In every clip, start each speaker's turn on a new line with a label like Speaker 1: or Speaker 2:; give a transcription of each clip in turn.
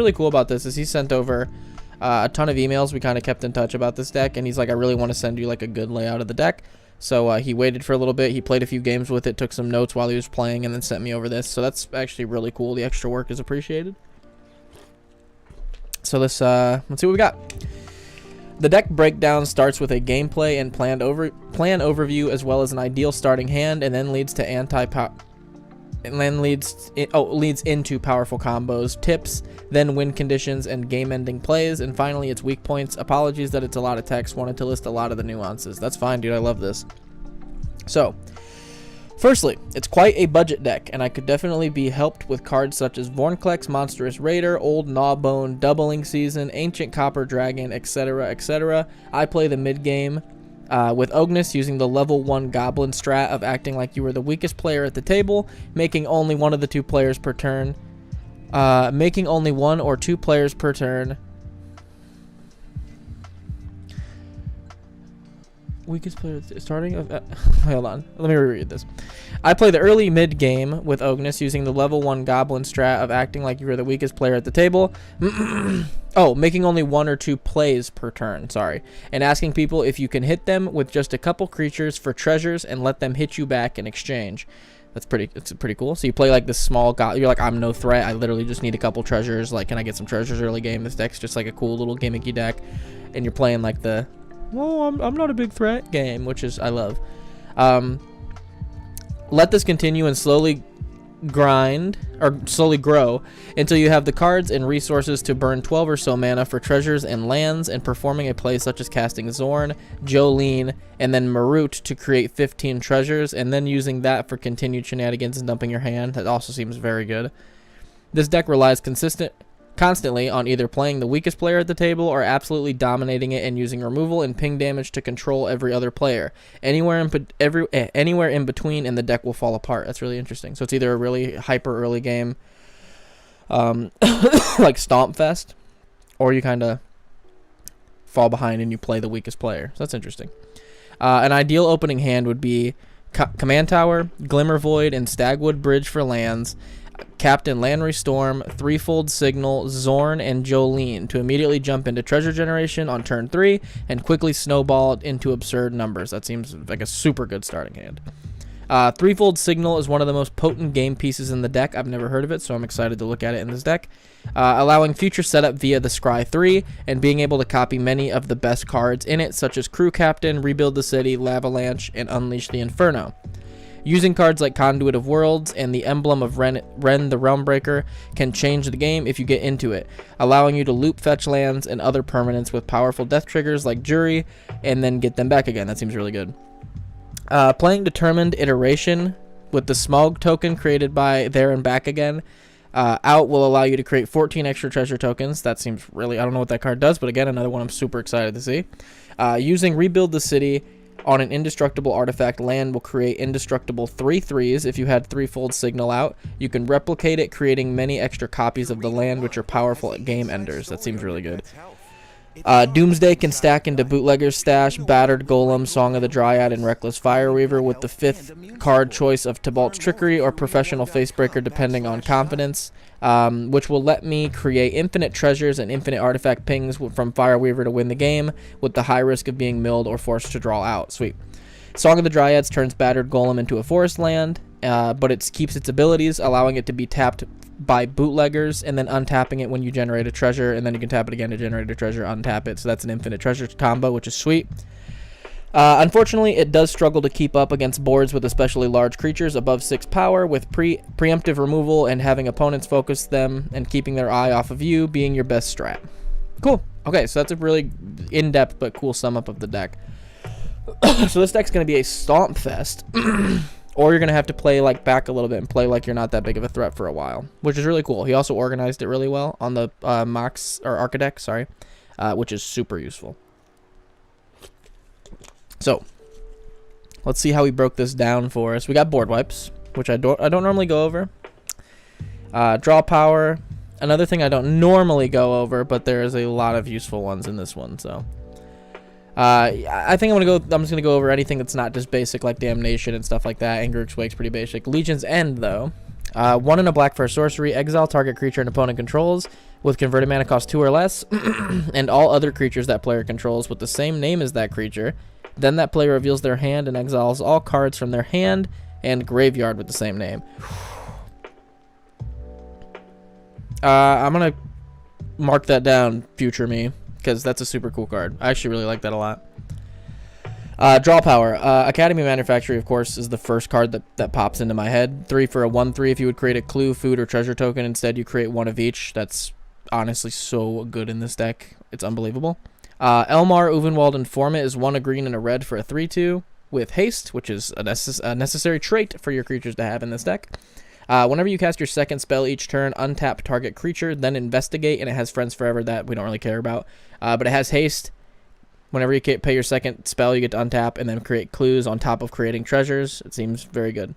Speaker 1: really cool about this is he sent over a ton of emails. We kind of kept in touch about this deck, and he's like, I really want to send you like a good layout of the deck. So he waited for a little bit. He played a few games with it, took some notes while he was playing, and then sent me over this. So that's actually really cool. The extra work is appreciated. So let's see what we got. The deck breakdown starts with a gameplay and plan overview, as well as an ideal starting hand, and then leads to leads into powerful combos, tips, then win conditions and game-ending plays, and finally its weak points. Apologies that it's a lot of text. Wanted to list a lot of the nuances. That's fine, dude. I love this. So, firstly, it's quite a budget deck, and I could definitely be helped with cards such as Vornklex, Monstrous Raider, Old Gnawbone, Doubling Season, Ancient Copper Dragon, etc., etc. I play the mid-game with Ognis, using the level 1 Goblin strat of acting like you were the weakest player at the table, making only one of the two players per turn. Making only one or two players per turn. Weakest player starting of hold on, let me reread this. I play the early mid game with Ognis, using the level 1 Goblin strat of acting like you were the weakest player at the table. Oh, making only one or two plays per turn, sorry, and asking people if you can hit them with just a couple creatures for treasures and let them hit you back in exchange. It's pretty cool. So you play like this small guy. You're like, I'm no threat. I literally just need a couple treasures. Like, can I get some treasures early game? This deck's just like a cool little gimmicky deck, and you're playing like the, well, I'm not a big threat game, which is I love. Let this continue and slowly grow until you have the cards and resources to burn 12 or so mana for treasures and lands, and performing a play such as casting Zorn, Jolene, and then Marut to create 15 treasures, and then using that for continued shenanigans and dumping your hand. That also seems very good. This deck relies constantly on either playing the weakest player at the table or absolutely dominating it and using removal and ping damage to control every other player. Anywhere in between, and the deck will fall apart. That's really interesting. So it's either a really hyper early game, like Stomp Fest, or you kind of fall behind and you play the weakest player. So that's interesting. An ideal opening hand would be Command Tower, Glimmer Void, and Stagwood Bridge for lands, Captain Landry Storm, Threefold Signal, Zorn, and Jolene to immediately jump into treasure generation on turn 3 and quickly snowball into absurd numbers. That seems like a super good starting hand. Threefold Signal is one of the most potent game pieces in the deck. I've never heard of it, so I'm excited to look at it in this deck. Allowing future setup via the Scry 3 and being able to copy many of the best cards in it, such as Crew Captain, Rebuild the City, Lavalanche, and Unleash the Inferno. Using cards like Conduit of Worlds and the emblem of Ren the Realmbreaker can change the game if you get into it, allowing you to loop fetch lands and other permanents with powerful death triggers like Jury, and then get them back again. That seems really good. Playing Determined Iteration with the Smog token created by There and Back Again out will allow you to create 14 extra treasure tokens. That seems really, I don't know what that card does, but again, another one I'm super excited to see. Using Rebuild the City on an indestructible artifact land will create indestructible 3/3s. If you had Threefold Signal out, you can replicate it, creating many extra copies of the land, which are powerful at game enders. That seems really good. Doomsday can stack into Bootlegger's Stash, Battered Golem, Song of the Dryad, and Reckless Fireweaver with the 5th card choice of Tybalt's Trickery or Professional Facebreaker depending on confidence, which will let me create infinite treasures and infinite artifact pings from Fireweaver to win the game with the high risk of being milled or forced to draw out. Sweet. Song of the Dryads turns Battered Golem into a forest land, but it keeps its abilities, allowing it to be tapped by bootleggers and then untapping it when you generate a treasure, and then you can tap it again to generate a treasure, untap it. So that's an infinite treasure combo, which is sweet. Unfortunately, it does struggle to keep up against boards with especially large creatures above 6 power, with preemptive removal and having opponents focus them and keeping their eye off of you being your best strat. Cool. Okay, so that's a really in-depth but cool sum up of the deck. So this deck's going to be a Stomp Fest. Or you're going to have to play like back a little bit and play like you're not that big of a threat for a while, which is really cool. He also organized it really well on the Mox or Architect, sorry, which is super useful. So let's see how he broke this down for us. We got board wipes, which I don't normally go over. Draw power, another thing I don't normally go over, but there is a lot of useful ones in this one. So I think I'm just gonna go over anything that's not just basic, like Damnation and stuff like that. Anger's Wake's pretty basic. Legion's End, though. 1 and a black for a sorcery. Exile target creature an opponent controls. with converted mana cost 2 or less, and all other creatures that player controls with the same name as that creature. Then that player reveals their hand and exiles all cards from their hand and graveyard with the same name. I'm going to mark that down, future me, because that's a super cool card. I actually really like that a lot. Draw power. Academy Manufactory, of course, is the first card that pops into my head. 3 for a 1/3. If you would create a clue, food, or treasure token, instead you create one of each. That's honestly so good in this deck. It's unbelievable. Elmar Uvenwald Informant is 1 a green and a red for a 3/2 with haste, which is a necessary trait for your creatures to have in this deck. Whenever you cast your second spell each turn, untap target creature, then investigate, and it has Friends Forever that we don't really care about. But it has haste. Whenever you pay your second spell, you get to untap and then create clues on top of creating treasures. It seems very good.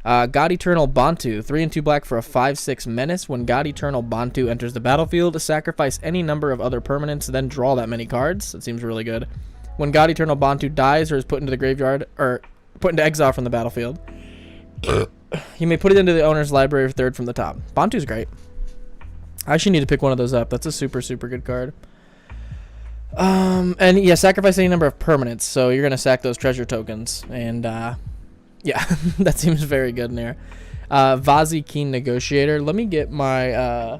Speaker 1: God Eternal Bantu, 3 and 2 black for a 5/6 menace. When God Eternal Bantu enters the battlefield, sacrifice any number of other permanents, then draw that many cards. It seems really good. When God Eternal Bantu dies or is put into the graveyard, or put into exile from the battlefield, you may put it into the owner's library 3rd from the top. Bantu's great. I actually need to pick one of those up. That's a super, super good card. And yeah, sacrifice any number of permanents. So you're going to sack those treasure tokens. And, yeah, that seems very good in there. Vazi Keen Negotiator. Let me get my,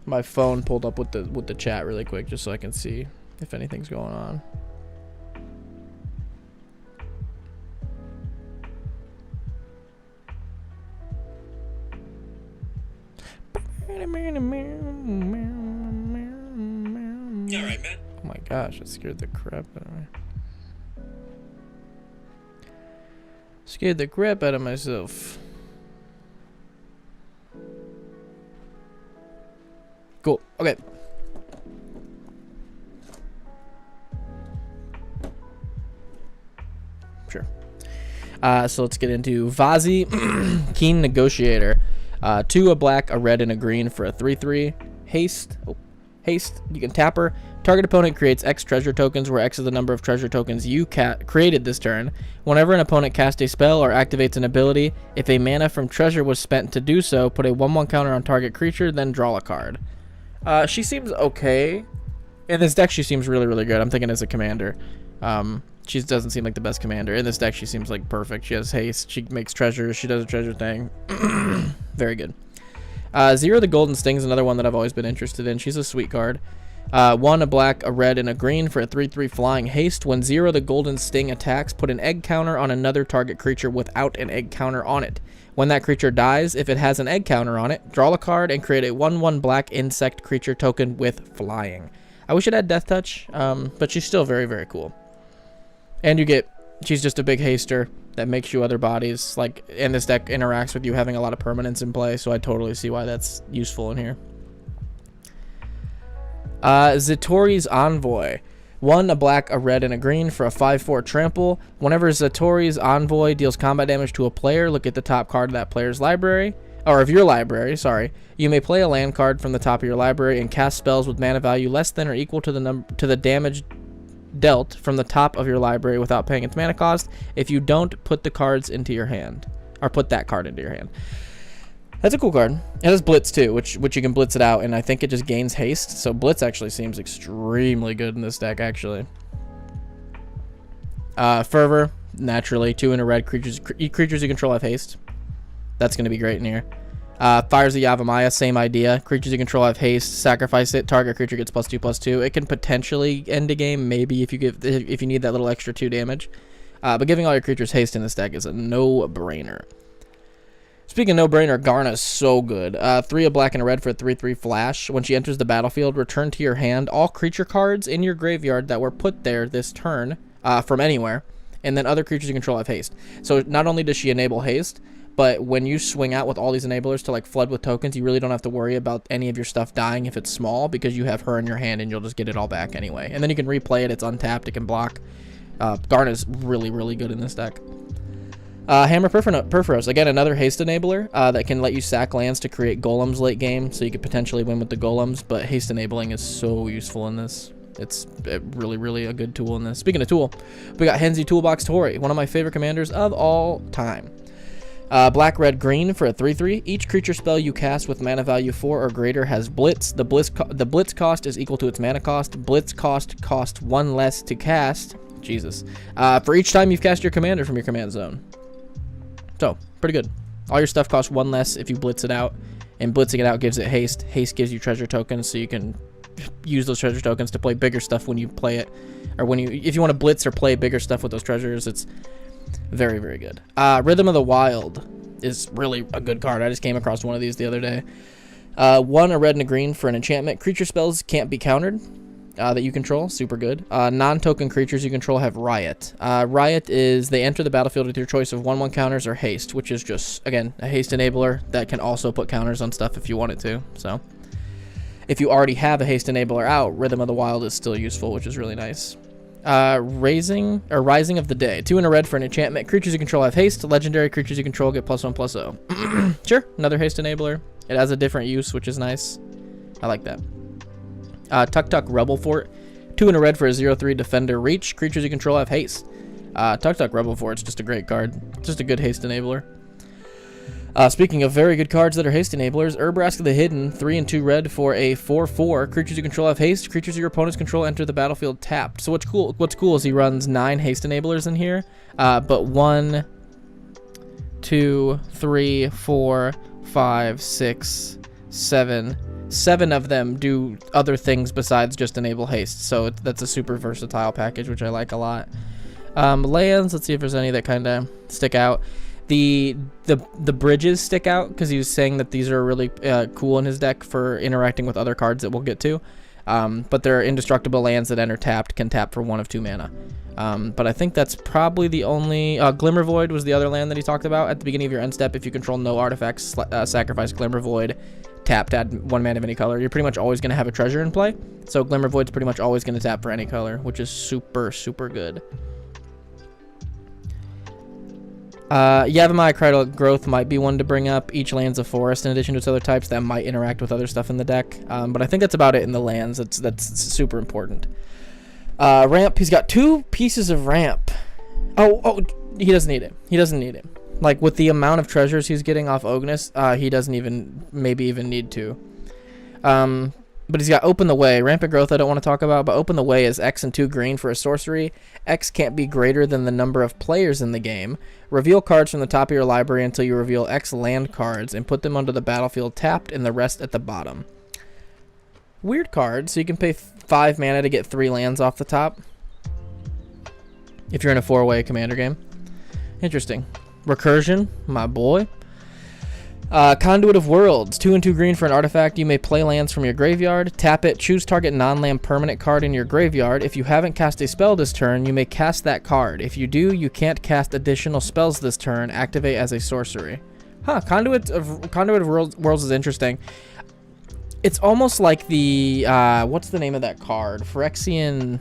Speaker 1: my phone pulled up with the chat really quick, just so I can see if anything's going on.
Speaker 2: You alright, man?
Speaker 1: Oh my gosh, it scared the crap out of me. Scared the crap out of myself. Cool. Okay. Sure. So let's get into Vazi Keen Negotiator. 2 a black, a red, and a green for a 3/3. Haste. Oh. Haste. You can tap her. Target opponent creates X treasure tokens, where X is the number of treasure tokens you created this turn. Whenever an opponent casts a spell or activates an ability, if a mana from treasure was spent to do so, put a 1/1 counter on target creature, then draw a card. She seems okay. In this deck, she seems really, really good. I'm thinking as a commander. She doesn't seem like the best commander. In this deck, she seems like perfect. She has haste. She makes treasures. She does a treasure thing. Very good. Zero the Golden Sting is another one that I've always been interested in. She's a sweet card. 1 a black, a red, and a green for a 3/3 flying haste. When Zero the Golden Sting attacks, put an egg counter on another target creature without an egg counter on it. When that creature dies, if it has an egg counter on it, draw a card and create a 1/1 black insect creature token with flying. I wish it had Death Touch, but she's still very, very cool. And she's just a big haster that makes you other bodies. Like, and this deck interacts with you having a lot of permanents in play, so I totally see why that's useful in here. Zatori's Envoy. 1 a black, a red, and a green for a 5/4 trample. Whenever Zatori's Envoy deals combat damage to a player, look at the top card of that player's library, or of your library, sorry. You may play a land card from the top of your library and cast spells with mana value less than or equal to the damage dealt from the top of your library without paying its mana cost. If you don't, put the cards into your hand, or put that card into your hand. That's a cool card. It has Blitz too, which you can Blitz it out, and I think it just gains haste. So Blitz actually seems extremely good in this deck, actually. Fervor, naturally. 2 in a red. Creatures you control have haste. That's going to be great in here. Fires of Yavimaya, same idea. Creatures you control have haste. Sacrifice it. Target creature gets +2/+2. It can potentially end a game, maybe if you need that little extra 2 damage. But giving all your creatures haste in this deck is a no-brainer. Speaking of no-brainer, Garna's so good. 3 a black and a red for a 3/3 flash. When she enters the battlefield, return to your hand all creature cards in your graveyard that were put there this turn from anywhere, and then other creatures you control have haste. So not only does she enable haste, but when you swing out with all these enablers to like flood with tokens, you really don't have to worry about any of your stuff dying if it's small, because you have her in your hand and you'll just get it all back anyway. And then you can replay it. It's untapped. It can block. Garna's really, really good in this deck. Hammer Perforos, again, another haste enabler that can let you sack lands to create golems late game, so you could potentially win with the golems, but haste enabling is so useful in this. It's really, really a good tool in this. Speaking of tool, we got Henzi Toolbox Tori, one of my favorite commanders of all time. Black, red, green for a 3/3. Each creature spell you cast with mana value 4 or greater has Blitz. The Blitz cost is equal to its mana cost. Blitz cost 1 less to cast. Jesus. For each time you've cast your commander from your command zone. So, pretty good. All your stuff costs 1 less if you blitz it out. And blitzing it out gives it haste. Haste gives you treasure tokens, so you can use those treasure tokens to play bigger stuff when you play it. Or if you want to blitz or play bigger stuff with those treasures, it's very, very good. Rhythm of the Wild is really a good card. I just came across one of these the other day. 1, a red and a green for an enchantment. Creature spells can't be countered that you control. Super good. Non-token creatures you control have Riot. Riot is they enter the battlefield with your choice of 1/1 counters or haste, which is just, again, a haste enabler that can also put counters on stuff if you want it to. So if you already have a haste enabler out, Rhythm of the Wild is still useful, which is really nice. Rising of the Day. 2 and a red for an enchantment. Creatures you control have haste. Legendary creatures you control get +1/+0. Sure, another haste enabler. It has a different use, which is nice. I like that. Tuk Tuk Rebel Fort. 2 and a red for a 0/3 defender reach. Creatures you control have haste. Tuk Tuk Rebel Fort's just a great card. Just a good haste enabler. Speaking of very good cards that are haste enablers, Urbrask the Hidden, 3 and 2 red for a 4/4. Creatures you control have haste. Creatures your opponents control enter the battlefield tapped. So what's cool is he runs 9 haste enablers in here, but 1, 2, 3, 4, 5, 6, 7. 7 of them do other things besides just enable haste. So that's a super versatile package, which I like a lot. Lands. Let's see if there's any that kind of stick out. The bridges stick out because he was saying that these are really cool in his deck for interacting with other cards that we'll get to. But they're indestructible lands that enter tapped, can tap for 1 of 2 mana. But I think that's probably the only... Glimmer Void was the other land that he talked about. At the beginning of your end step, if you control no artifacts, sacrifice Glimmer Void, tap to add 1 mana of any color. You're pretty much always going to have a treasure in play. So Glimmer Void's pretty much always going to tap for any color, which is super, super good. Yavimaya Cradle Growth might be one to bring up. Each land's a forest in addition to its other types that might interact with other stuff in the deck. But I think that's about it in the lands. That's super important. Ramp. He's got 2 pieces of ramp. Oh, he doesn't need it. He doesn't need it. Like, with the amount of treasures he's getting off Ognis, he doesn't maybe even need to. But he's got Open the Way. Rampant Growth I don't want to talk about, but Open the Way is X and 2 green for a sorcery. X can't be greater than the number of players in the game. Reveal cards from the top of your library until you reveal X land cards and put them onto the battlefield tapped and the rest at the bottom. Weird card, so you can pay 5 mana to get 3 lands off the top. If you're in a 4-way commander game. Interesting. Recursion, my boy. Conduit of Worlds, 2 and 2 green for an artifact. You may play lands from your graveyard. Tap it, choose target non-land permanent card in your graveyard. If you haven't cast a spell this turn, you may cast that card. If you do, you can't cast additional spells this turn. Activate as a sorcery. Huh, Conduit of Worlds is interesting. It's almost like the, what's the name of that card? Phyrexian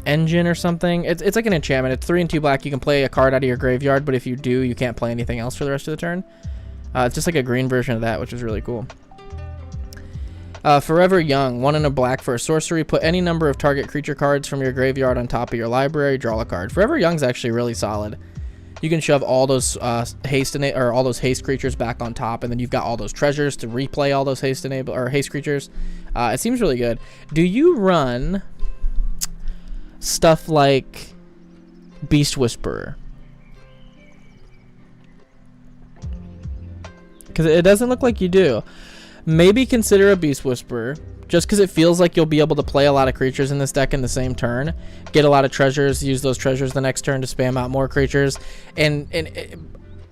Speaker 1: Engine or something. It's like an enchantment. It's 3 and 2 black. You can play a card out of your graveyard, but if you do, you can't play anything else for the rest of the turn. It's just like a green version of that, which is really cool. Forever Young, 1 and a black for a sorcery. Put any number of target creature cards from your graveyard on top of your library. Draw a card. Forever Young's actually really solid. You can shove all those haste creatures back on top, and then you've got all those treasures to replay all those haste creatures. It seems really good. Do you run stuff like Beast Whisperer? Because it doesn't look like you do. Maybe consider a Beast Whisperer, just because it feels like you'll be able to play a lot of creatures in this deck in the same turn, get a lot of treasures, use those treasures the next turn to spam out more creatures, and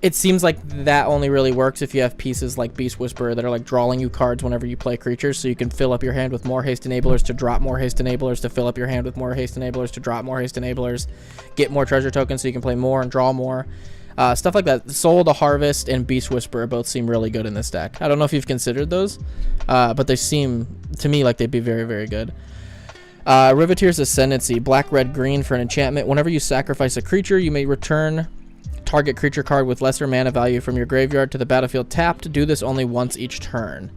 Speaker 1: it seems like that only really works if you have pieces like Beast Whisperer that are like drawing you cards whenever you play creatures, so you can fill up your hand with more haste enablers to drop more haste enablers to fill up your hand with more haste enablers to drop more haste enablers, get more treasure tokens so you can play more and draw more. Stuff like that. Soul to Harvest and Beast Whisperer both seem really good in this deck. I don't know if you've considered those, but they seem to me like they'd be very, very good. Riveteer's Ascendancy, black, red, green for an enchantment. Whenever you sacrifice a creature, you may return target creature card with lesser mana value from your graveyard to the battlefield tapped. Do this only once each turn.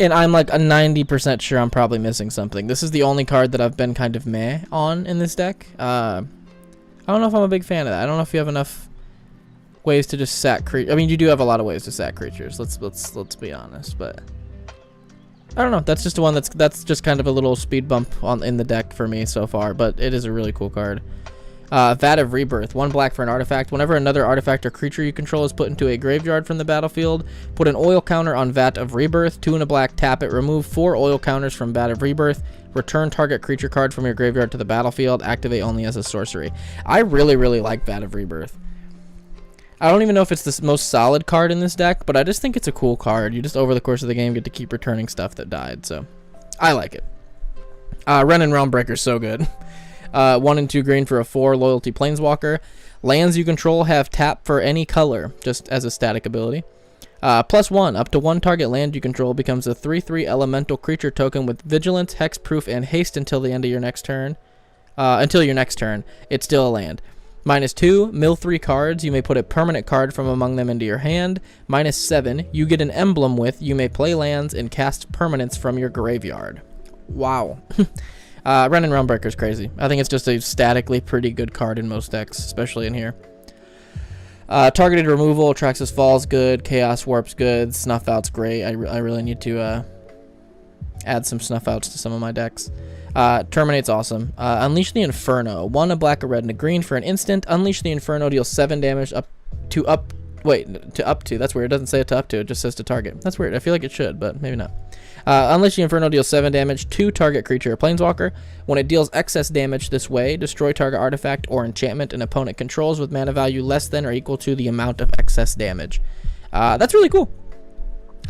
Speaker 1: And I'm like a 90% sure I'm probably missing something. This is the only card that I've been kind of meh on in this deck. I don't know if I'm a big fan of that. I don't know if you have enough ways to just sack creatures. I mean, you do have a lot of ways to sack creatures. Let's be honest, but I don't know. That's just the one that's just kind of a little speed bump in the deck for me so far, but it is a really cool card. Vat of Rebirth. 1 black for an artifact. Whenever another artifact or creature you control is put into a graveyard from the battlefield, put an oil counter on Vat of Rebirth. 2 and a black, tap it. Remove 4 oil counters from Vat of Rebirth. Return target creature card from your graveyard to the battlefield. Activate only as a sorcery. I really, really like Vat of Rebirth. I don't even know if it's the most solid card in this deck, but I just think it's a cool card. You just, over the course of the game, get to keep returning stuff that died, so I like it. Ren and Realm Breaker's so good. 1 and 2 green for a 4 loyalty planeswalker. Lands you control have tap for any color, just as a static ability. +1, up to 1 target land you control becomes a 3/3 elemental creature token with vigilance, hexproof, and haste until the end of your next turn. Until your next turn, it's still a land. -2, mill 3 cards. You may put a permanent card from among them into your hand. -7, you get an emblem with. You may play lands and cast permanents from your graveyard. Wow. Ren and Realmbreaker is crazy. I think it's just a statically pretty good card in most decks, especially in here. Targeted removal, Traxxas Fall's good, Chaos Warp's good, Snuff Out's great. I really need to add some Snuff Outs to some of my decks. Terminate's awesome. Unleash the Inferno. 1, a black, a red, and a green for an instant. Unleash the Inferno deals 7 damage up to. That's weird. It doesn't say it to up to. It just says to target. That's weird. I feel like it should, but maybe not. Unleash the Inferno deals 7 damage to target creature or planeswalker. When it deals excess damage this way, destroy target artifact or enchantment an opponent controls with mana value less than or equal to the amount of excess damage. That's really cool.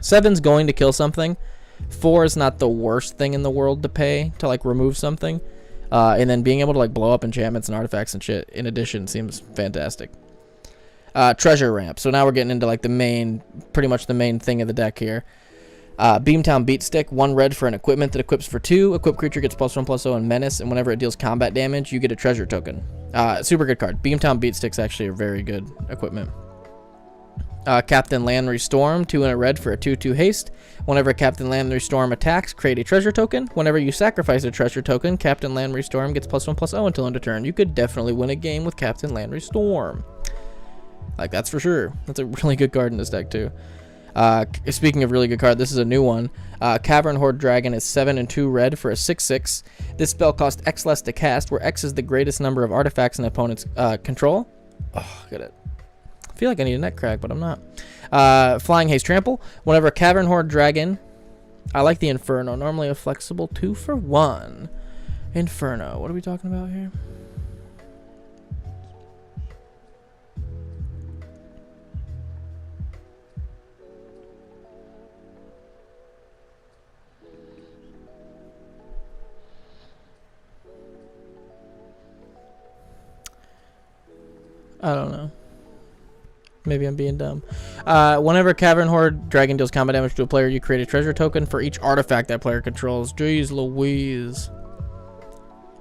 Speaker 1: 7's going to kill something. 4 is not the worst thing in the world to pay to like remove something. And then being able to like blow up enchantments and artifacts and shit in addition seems fantastic. Treasure Ramp. So now we're getting into like pretty much the main thing of the deck here. Beamtown Beatstick, 1 red for an equipment that equips for 2. Equipped creature gets +1/+0 and menace, and whenever it deals combat damage, you get a treasure token. Super good card. Beamtown Beatstick's actually a very good equipment. Captain Landry Storm, 2 and a red for a 2/2 haste. Whenever Captain Landry Storm attacks, create a treasure token. Whenever you sacrifice a treasure token, Captain Landry Storm gets +1/+0 until end of turn. You could definitely win a game with Captain Landry Storm. Like, that's for sure. That's a really good card in this deck, too. Speaking of really good card, this is a new one. Cavern Horde Dragon is 7 and 2 red for a 6/6. This spell costs X less to cast, where X is the greatest number of artifacts an opponent's control. Oh, get it. I feel like I need a neck crack, but I'm not. Flying Haste Trample. Whenever Cavern Horde Dragon, I like the Inferno. Normally a flexible 2 for 1. Inferno. What are we talking about here? I don't know. Maybe I'm being dumb. Whenever Cavern Horde Dragon deals combat damage to a player, you create a treasure token for each artifact that player controls. Jeez Louise.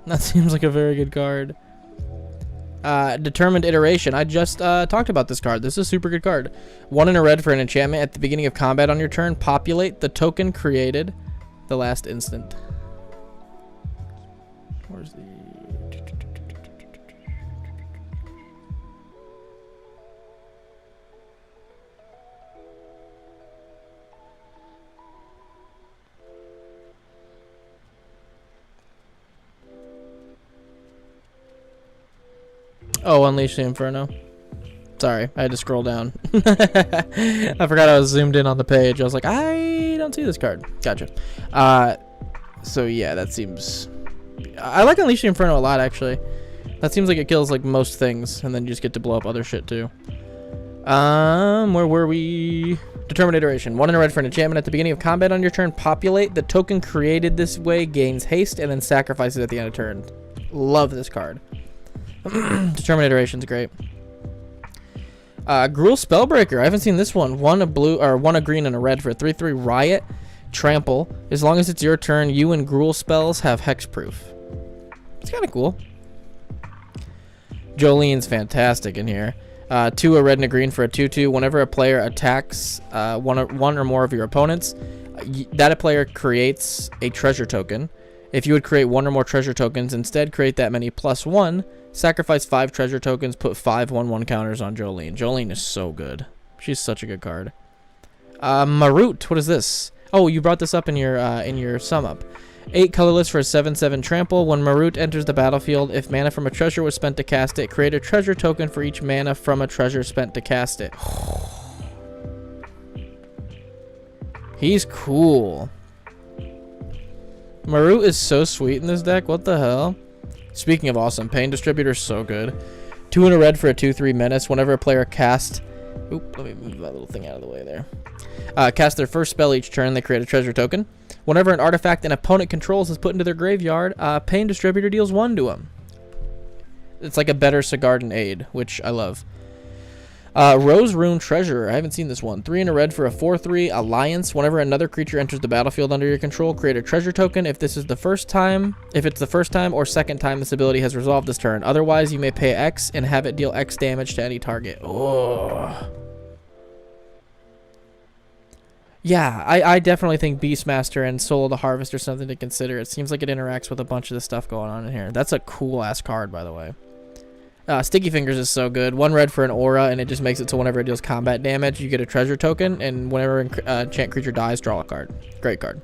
Speaker 1: That seems like a very good card. Determined Iteration. I just talked about this card. This is a super good card. 1 and a red for an enchantment. At the beginning of combat on your turn, populate the token created the last instant. Where's the... Oh, Unleash the Inferno. Sorry, I had to scroll down. I forgot I was zoomed in on the page. I was like, I don't see this card. Gotcha. So yeah, that seems... I like Unleash the Inferno a lot, actually. That seems like it kills like most things, and then you just get to blow up other shit too. Where were we? Determined Iteration. 1 and a red for an enchantment. At the beginning of combat on your turn, populate. The token created this way gains haste, and then sacrifice it at the end of turn. Love this card. Determined Iteration's great. Gruul Spellbreaker. I haven't seen this one. 1 a blue or 1 a green and a red for a 3/3 Riot. Trample. As long as it's your turn, you and Gruul spells have hexproof. It's kind of cool. Jolene's fantastic in here. 2 a red and a green for a 2/2. Whenever a player attacks one or more of your opponents, That a player creates a treasure token. If you would create one or more treasure tokens, instead create that many plus one. Sacrifice 5 treasure tokens, put 5 1/1 counters on Jolene. Jolene is so good. She's such a good card. Marut, what is this? Oh, you brought this up in your sum up. 8 colorless for a 7/7 trample. When Marut enters the battlefield, if mana from a treasure was spent to cast it, create a treasure token for each mana from a treasure spent to cast it. He's cool. Marut is so sweet in this deck. What the hell? Speaking of awesome, Pain Distributor is so good. 2 and a red for a 2/3 menace. Whenever a player casts... Oop, let me move that little thing out of the way there. Cast their first spell each turn, they create a treasure token. Whenever an artifact an opponent controls is put into their graveyard, Pain Distributor deals 1 to them. It's like a better Sigarden Aid, which I love. Rose Rune Treasurer. I haven't seen this one. 3 and a red for a 4/3 Alliance. Whenever another creature enters the battlefield under your control, create a treasure token. If it's the first time or second time this ability has resolved this turn. Otherwise, you may pay X and have it deal X damage to any target. Oh. Yeah, I definitely think Beastmaster and Soul of the Harvest are something to consider. It seems like it interacts with a bunch of the stuff going on in here. That's a cool ass card, by the way. Sticky Fingers is so good. 1 red for an aura, and it just makes it so whenever it deals combat damage, you get a treasure token, and whenever an enchant creature dies, draw a card. Great card.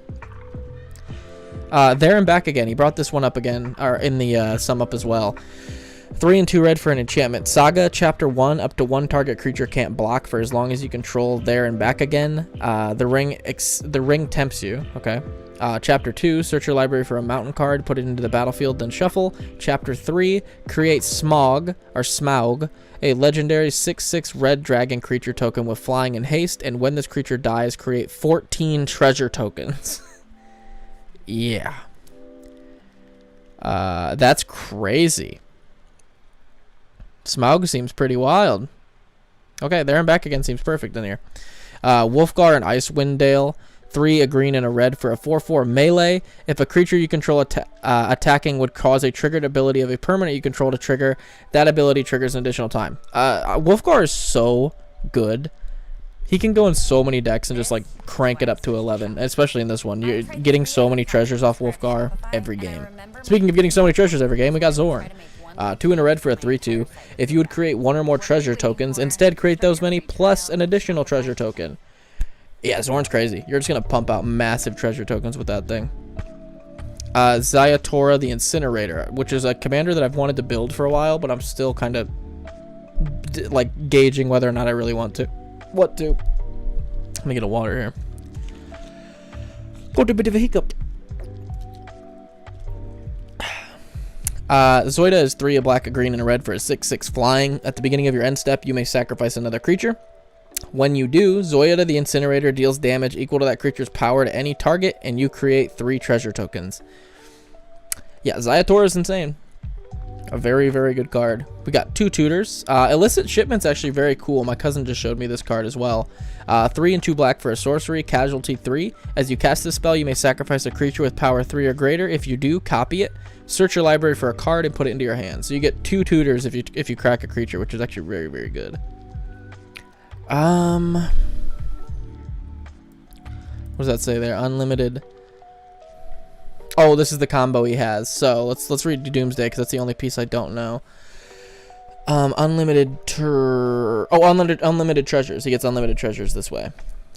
Speaker 1: There and Back Again. He brought this one up again, or in the sum up as well. 3 and 2 red for an enchantment. Saga, Chapter 1, up to 1 target creature can't block for as long as you control There and Back Again. The ring tempts you. Okay. Chapter 2, search your library for a mountain card, put it into the battlefield, then shuffle. Chapter 3, create Smaug, a legendary 6/6 red dragon creature token with flying and haste, and when this creature dies, create 14 treasure tokens. Yeah. That's crazy. Smaug seems pretty wild. Okay, There and Back Again seems perfect in here. Wolfgar and Icewind Dale. 3, a green and a red for a 4/4 melee. If a creature you control attacking would cause a triggered ability of a permanent you control to trigger, that ability triggers an additional time. Wolfgar is so good. He can go in so many decks and just like crank it up to 11, especially in this one. You're getting so many treasures off Wolfgar every game. Speaking of getting so many treasures every game, we got Zorn. 2 and a red for a 3/2. If you would create 1 or more treasure tokens, instead create those many plus an additional treasure token. Yeah, Zorn's crazy. You're just going to pump out massive treasure tokens with that thing. Zayatora the Incinerator, which is a commander that I've wanted to build for a while, but I'm still kind of like gauging whether or not I really want to. Let me get a water here. Got a bit of a hiccup. Zoida is 3, a black, a green, and a red for a 6/6 flying. At the beginning of your end step, you may sacrifice another creature. When you do, Zoida the Incinerator deals damage equal to that creature's power to any target, and you create 3 treasure tokens. Yeah, Zayatora is insane. A very, very good card. We got 2 tutors. Illicit Shipment's actually very cool. My cousin just showed me this card as well. 3 and 2 black for a sorcery, casualty 3. As you cast this spell, you may sacrifice a creature with power 3 or greater. If you do, copy it. Search your library for a card and put it into your hand. So you get 2 tutors if you crack a creature, which is actually very, very good. What does that say there? Unlimited. Oh, this is the combo he has. So let's read Doomsday because that's the only piece I don't know. Unlimited treasures. He gets unlimited treasures this way.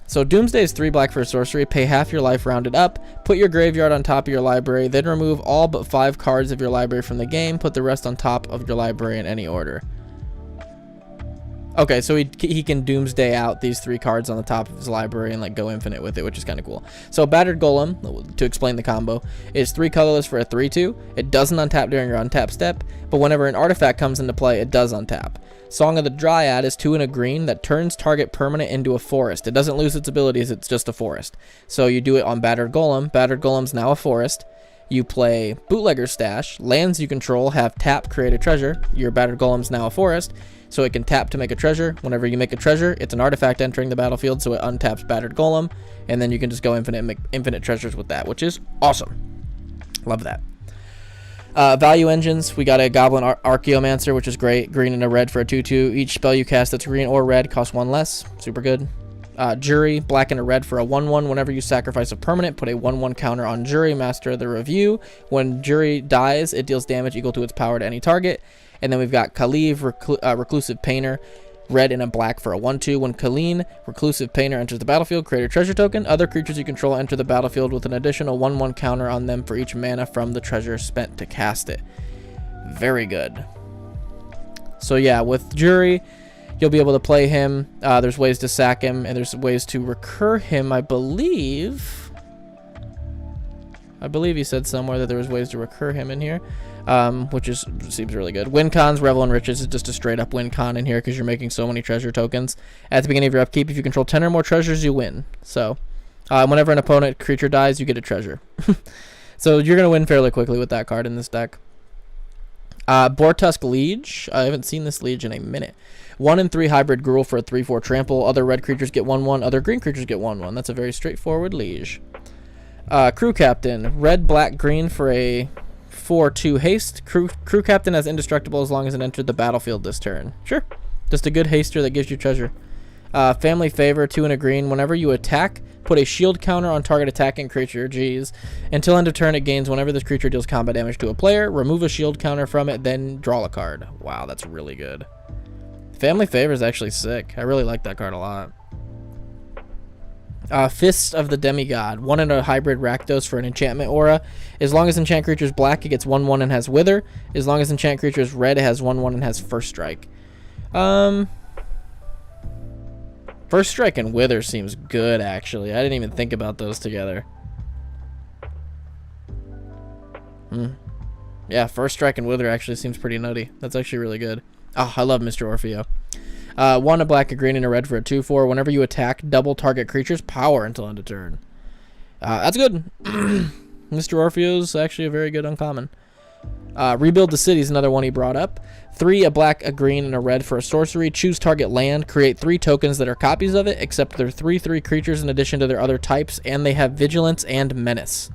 Speaker 1: So Doomsday is 3 black for a sorcery. Pay half your life rounded up. Put your graveyard on top of your library. Then remove all but 5 cards of your library from the game. Put the rest on top of your library in any order. Okay, so he can Doomsday out these 3 cards on the top of his library and like go infinite with it, which is kind of cool. So Battered Golem, to explain the combo, is 3 colorless for a 3/2. It doesn't untap during your untap step, but whenever an artifact comes into play, it does untap. Song of the Dryad is 2 and a green that turns target permanent into a forest. It doesn't lose its abilities, it's just a forest. So you do it on Battered Golem. Battered Golem's now a forest. You play Bootlegger's Stash. Lands you control have tap, create a treasure. Your Battered Golem's now a forest. So it can tap to make a treasure. Whenever you make a treasure, it's an artifact entering the battlefield, so it untaps Battered Golem, and then you can just go infinite and make infinite treasures with that, which is awesome. Love that. Value engines, we got a Goblin Archaeomancer, which is great. Green and a red for a 2/2. Each spell you cast that's green or red costs 1 less. Super good. Jury, black and a red for a 1/1. Whenever you sacrifice a permanent, put a 1/1 counter on Jury, master of the review. When Jury dies, it deals damage equal to its power to any target. And then we've got Khalif, Reclusive Painter, red and a black for a 1/2. When Khalin, Reclusive Painter, enters the battlefield, create a treasure token. Other creatures you control enter the battlefield with an additional 1/1 counter on them for each mana from the treasure spent to cast it. Very good. So yeah, with Jury, you'll be able to play him. There's ways to sack him, and there's ways to recur him, I believe. I believe he said somewhere that there was ways to recur him in here, which seems really good. Win cons, Revel and Riches is just a straight up win con in here because you're making so many treasure tokens. At the beginning of your upkeep, if you control 10 or more treasures, you win. So whenever an opponent creature dies, you get a treasure. So you're going to win fairly quickly with that card in this deck. Bortusk Liege. I haven't seen this Liege in a minute. 1 and 3 hybrid Gruul for a 3/4 trample. Other red creatures get 1/1. Other green creatures get 1/1. That's a very straightforward Liege. Crew Captain. Red, black, green for a 4/2 haste. Crew Captain has indestructible as long as it entered the battlefield this turn. Sure. Just a good haster that gives you treasure. Family Favor. 2 and a green. Whenever you attack, put a shield counter on target attacking creature. Jeez. Until end of turn, it gains whenever this creature deals combat damage to a player. Remove a shield counter from it, then draw a card. Wow, that's really good. Family Favor is actually sick. I really like that card a lot. Fist of the Demigod. 1 and a hybrid Rakdos for an enchantment aura. As long as enchant creature is black, it gets 1/1 and has Wither. As long as enchant creature is red, it has 1/1 and has First Strike. First Strike and Wither seems good, actually. I didn't even think about those together. Yeah, First Strike and Wither actually seems pretty nutty. That's actually really good. Oh, I love Mr. Orfeo. 1, a black, a green, and a red for a 2/4. Whenever you attack, double target creature's power until end of turn. That's good. Mr. Orfeo's actually a very good uncommon. Rebuild the City is another one he brought up. 3, a black, a green, and a red for a sorcery. Choose target land. Create 3 tokens that are copies of it, except they're 3/3 creatures in addition to their other types, and they have Vigilance and Menace.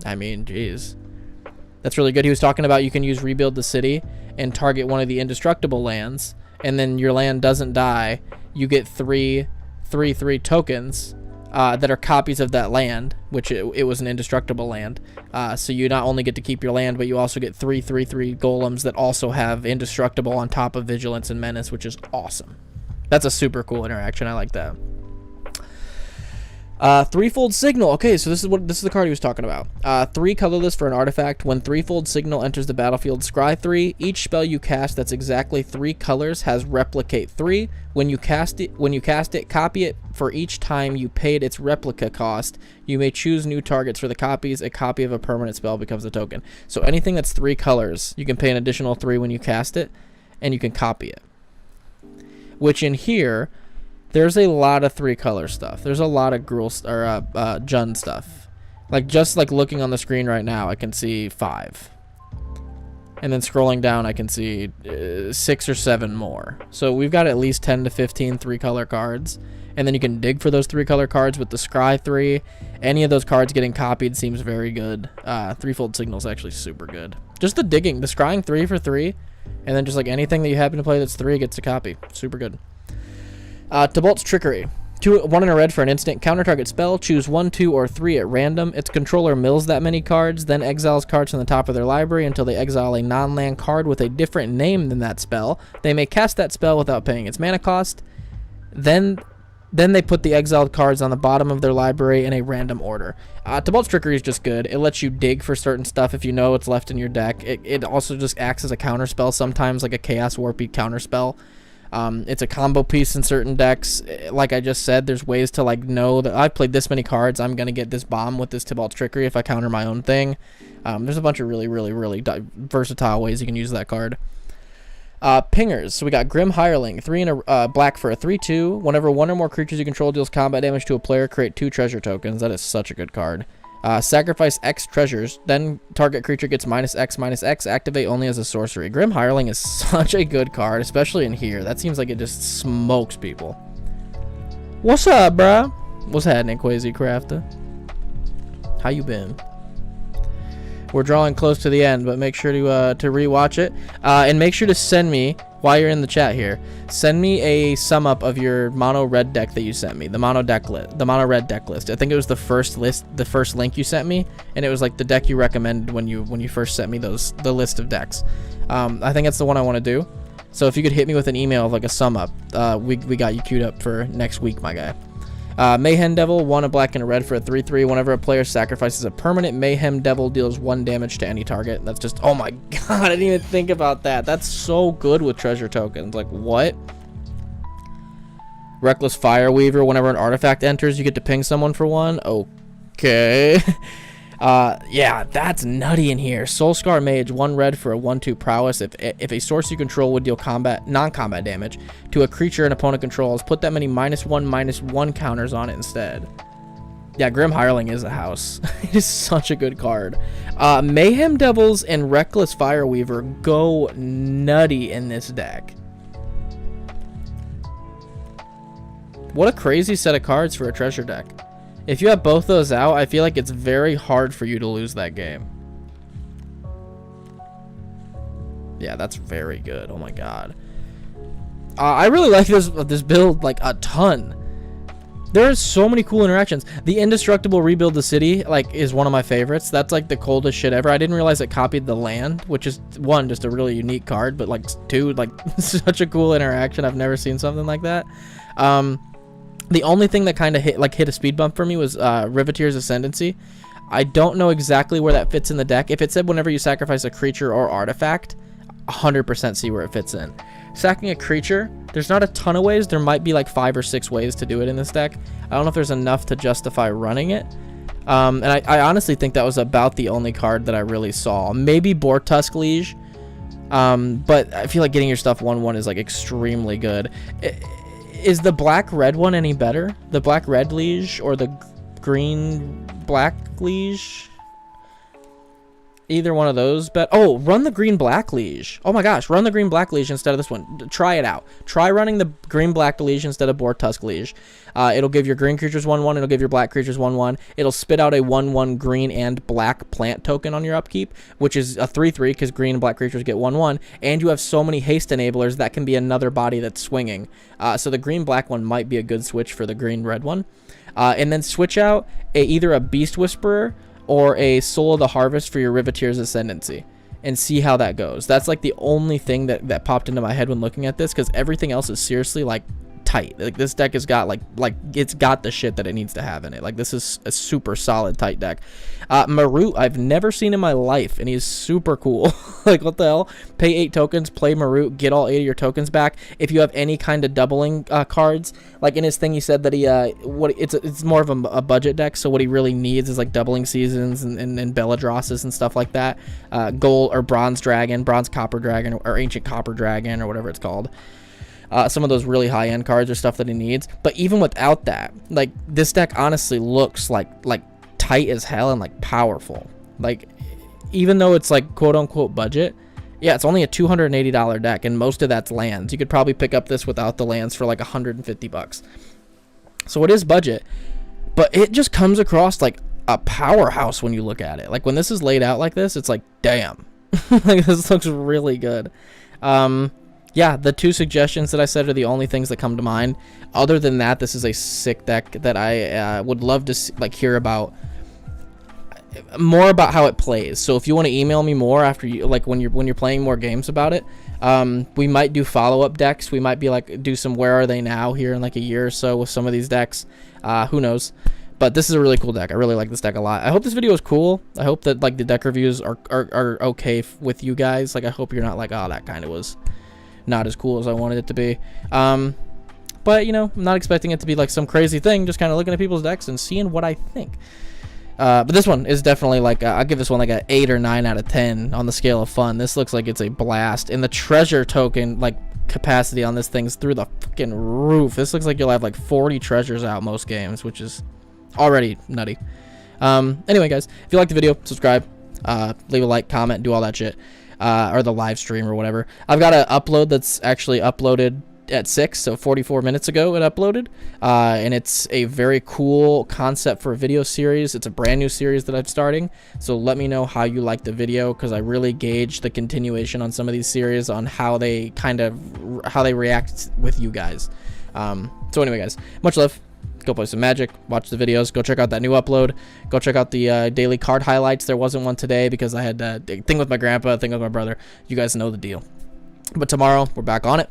Speaker 1: I mean, jeez. That's really good. He was talking about you can use Rebuild the City and target one of the indestructible lands, and then your land doesn't die. You get 3/3 tokens that are copies of that land, which it was an indestructible land. So you not only get to keep your land, but you also get 3/3 golems that also have indestructible on top of Vigilance and Menace, which is awesome. That's a super cool interaction. I like that. Threefold Signal. Okay, so this is the card he was talking about. 3 colorless for an artifact. When Threefold Signal enters the battlefield, scry 3. Each spell you cast that's exactly 3 colors has Replicate 3. When you cast it, copy it for each time you paid its replica cost. You may choose new targets for the copies. A copy of a permanent spell becomes a token. So anything that's 3 colors, you can pay an additional 3 when you cast it, and you can copy it. Which in here, there's a lot of 3 color stuff. There's a lot of Jund stuff. Like just like looking on the screen right now, I can see 5. And then scrolling down, I can see 6 or 7 more. So we've got at least 10 to 15 3 color cards. And then you can dig for those 3 color cards with the Scry 3. Any of those cards getting copied seems very good. Threefold Signal is actually super good. Just the digging, the scrying 3 for 3. And then just like anything that you happen to play that's 3 gets a copy. Super good. Tibalt's Trickery. 1 and a red for an instant. Counter target spell. Choose 1, 2, or 3 at random. Its controller mills that many cards, then exiles cards from the top of their library until they exile a non-land card with a different name than that spell. They may cast that spell without paying its mana cost. Then they put the exiled cards on the bottom of their library in a random order. Tibalt's Trickery is just good. It lets you dig for certain stuff if you know it's left in your deck. It also just acts as a counter spell sometimes, like a Chaos Warpy counter spell. It's a combo piece in certain decks. Like I just said, there's ways to like know that I've played this many cards, I'm going to get this bomb with this Tibalt's Trickery if I counter my own thing. There's a bunch of really versatile ways you can use that card. Pingers. So we got Grim Hireling, 3 and a black for a 3/2. Whenever 1 or more creatures you control deals combat damage to a player, create 2 treasure tokens. That is such a good card. Sacrifice X treasures, then target creature gets -X/-X, activate only as a sorcery. Grim Hireling is such a good card, especially in here. That seems like it just smokes people. What's up, bruh? What's happening, Quasi Crafter? How you been? We're drawing close to the end, but make sure to rewatch it. And make sure to send me while you're in the chat here, send me a sum up of your mono red deck that you sent me, the mono red deck list. I think it was the first link you sent me, and it was like the deck you recommended when you first sent me the list of decks. I think that's the one I want to do. So if you could hit me with an email of like a sum up, we got you queued up for next week, my guy. Mayhem Devil, 1 a black and a red for a 3/3. Whenever a player sacrifices a permanent, Mayhem Devil deals 1 damage to any target. That's just, oh my god, I didn't even think about that. That's so good with treasure tokens. Like, what? Reckless Fireweaver, whenever an artifact enters, you get to ping someone for 1. Okay. Yeah, that's nutty in here. Soulscar Mage, 1 red for a 1/2 prowess. If a source you control would deal non-combat damage to a creature an opponent controls, put that many -1/-1 counters on it instead. Yeah, Grim Hireling is a house. It is such a good card. Mayhem Devils and Reckless Fireweaver go nutty in this deck. What a crazy set of cards for a treasure deck. If you have both those out, I feel like it's very hard for you to lose that game. Yeah, that's very good. Oh my god. I really like this build like a ton. There's so many cool interactions. The Indestructible Rebuild the City like is one of my favorites. That's like the coldest shit ever. I didn't realize it copied the land, which is 1, just a really unique card, but like 2, like such a cool interaction. I've never seen something like that. The only thing that kind of hit a speed bump for me was Riveteer's Ascendancy. I don't know exactly where that fits in the deck. If it said whenever you sacrifice a creature or artifact, 100% see where it fits in. Sacking a creature, there's not a ton of ways. There might be like 5 or 6 ways to do it in this deck. I don't know if there's enough to justify running it. And I honestly think that was about the only card that I really saw. Maybe Bortusk Liege. But I feel like getting your stuff 1/1 is like extremely good. Is the black-red one any better? The black-red liege or the green-black liege? Either one of those, but oh, run the green-black liege. Oh my gosh, run the green-black liege instead of this one. Try it out. Try running the green-black liege instead of Bortusk Liege. It'll give your green creatures 1/1. It'll give your black creatures 1/1. It'll spit out a 1/1 green and black plant token on your upkeep, which is a 3/3 because green and black creatures get 1/1. And you have so many haste enablers that can be another body that's swinging. So the green-black one might be a good switch for the green-red one. And then switch out either a Beast Whisperer or a Soul of the Harvest for your Riveteer's Ascendancy and see how that goes. That's like the only thing that popped into my head when looking at this, because everything else is seriously like tight. Like this deck has got like it's got the shit that it needs to have in it. Like this is a super solid tight deck. Marut, I've never seen in my life, and he's super cool. Like what the hell? Pay 8 tokens, play Marut, get all 8 of your tokens back. If you have any kind of doubling cards, like in his thing, he said that he it's more of a budget deck. So what he really needs is like doubling seasons and Belladrosses and stuff like that. Gold or bronze dragon, bronze copper dragon, or ancient copper dragon, or whatever it's called. Some of those really high-end cards are stuff that he needs. But even without that, like this deck honestly looks like tight as hell and like powerful. Like even though it's like quote-unquote budget, yeah, it's only a $280 deck, and most of that's lands. You could probably pick up this without the lands for like $150. So it is budget, but it just comes across like a powerhouse when you look at it. Like when this is laid out like this, it's like, damn. Like this looks really good. Yeah, the 2 suggestions that I said are the only things that come to mind. Other than that, this is a sick deck that I would love to hear about more about how it plays. So if you want to email me more after you when you're playing more games about it, we might do follow-up decks. We might be do some where are they now here in like a year or so with some of these decks. Who knows? But this is a really cool deck. I really like this deck a lot. I hope this video is cool. I hope that like the deck reviews are okay with you guys. Like I hope you're not like, oh, that kind of was not as cool as I wanted it to be. But you know, I'm not expecting it to be like some crazy thing, just kind of looking at people's decks and seeing what I think. But this one is definitely like I'll give this one like a 8 or 9 out of 10 on the scale of fun. This looks like it's a blast, and the treasure token like capacity on this thing's through the fucking roof. This looks like you'll have like 40 treasures out most games, which is already nutty. Anyway guys, if you liked the video, subscribe, leave a like, comment, do all that shit. Or the live stream or whatever. I've got an upload that's actually uploaded at 6, so 44 minutes ago it uploaded, and it's a very cool concept for a video series. It's a brand new series that I'm starting, so let me know how you like the video, because I really gauge the continuation on some of these series on how they react with you guys. So anyway, guys, much love. Go play some Magic, watch the videos, go check out that new upload, go check out the daily card highlights. There wasn't one today because I had a thing with my grandpa, thing with my brother. You guys know the deal. But tomorrow we're back on it.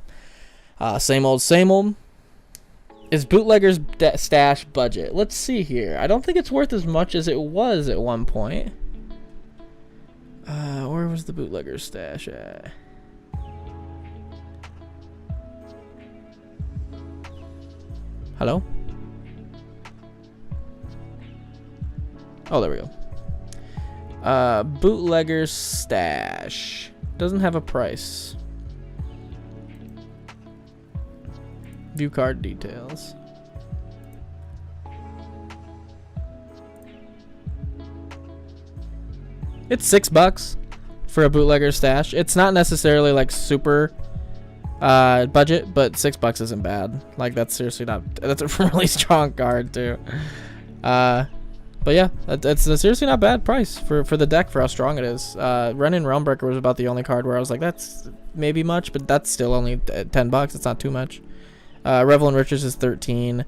Speaker 1: Same old, same old. Is Bootlegger's stash budget? Let's see here. I don't think it's worth as much as it was at one point. Where was the Bootlegger's stash at? Hello? Oh, there we go. Bootlegger's stash. Doesn't have a price. View card details. It's $6 for a bootlegger stash. It's not necessarily like super budget, but $6 isn't bad. Like, that's seriously not. That's a really strong card too. But yeah, it's seriously not bad price for the deck for how strong it is. Renin Realmbreaker was about the only card where I was like, that's maybe much, but that's still only $10. It's not too much. Revel and Riches is 13,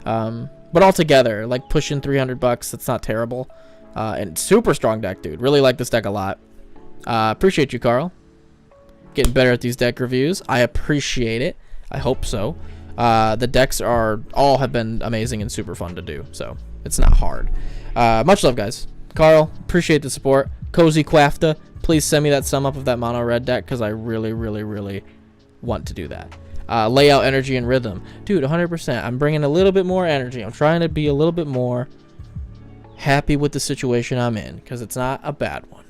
Speaker 1: but altogether, like pushing $300. That's not terrible. And super strong deck, dude. Really like this deck a lot. Appreciate you, Carl. Getting better at these deck reviews. I appreciate it. I hope so. The decks all have been amazing and super fun to do, so it's not hard. Much love, guys. Carl, appreciate the support. Cozy Quafta, please send me that sum up of that mono red deck, because I really, really, really want to do that. Layout, energy, and rhythm. Dude, 100%. I'm bringing a little bit more energy. I'm trying to be a little bit more happy with the situation I'm in, because it's not a bad one.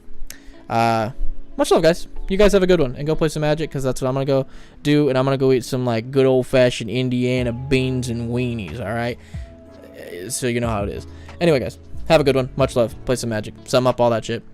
Speaker 1: Much love, guys. You guys have a good one, and go play some Magic, because that's what I'm going to go do, and I'm going to go eat some like good old-fashioned Indiana beans and weenies, all right? So you know how it is. Anyway, guys, have a good one. Much love. Play some Magic. Sum up all that shit.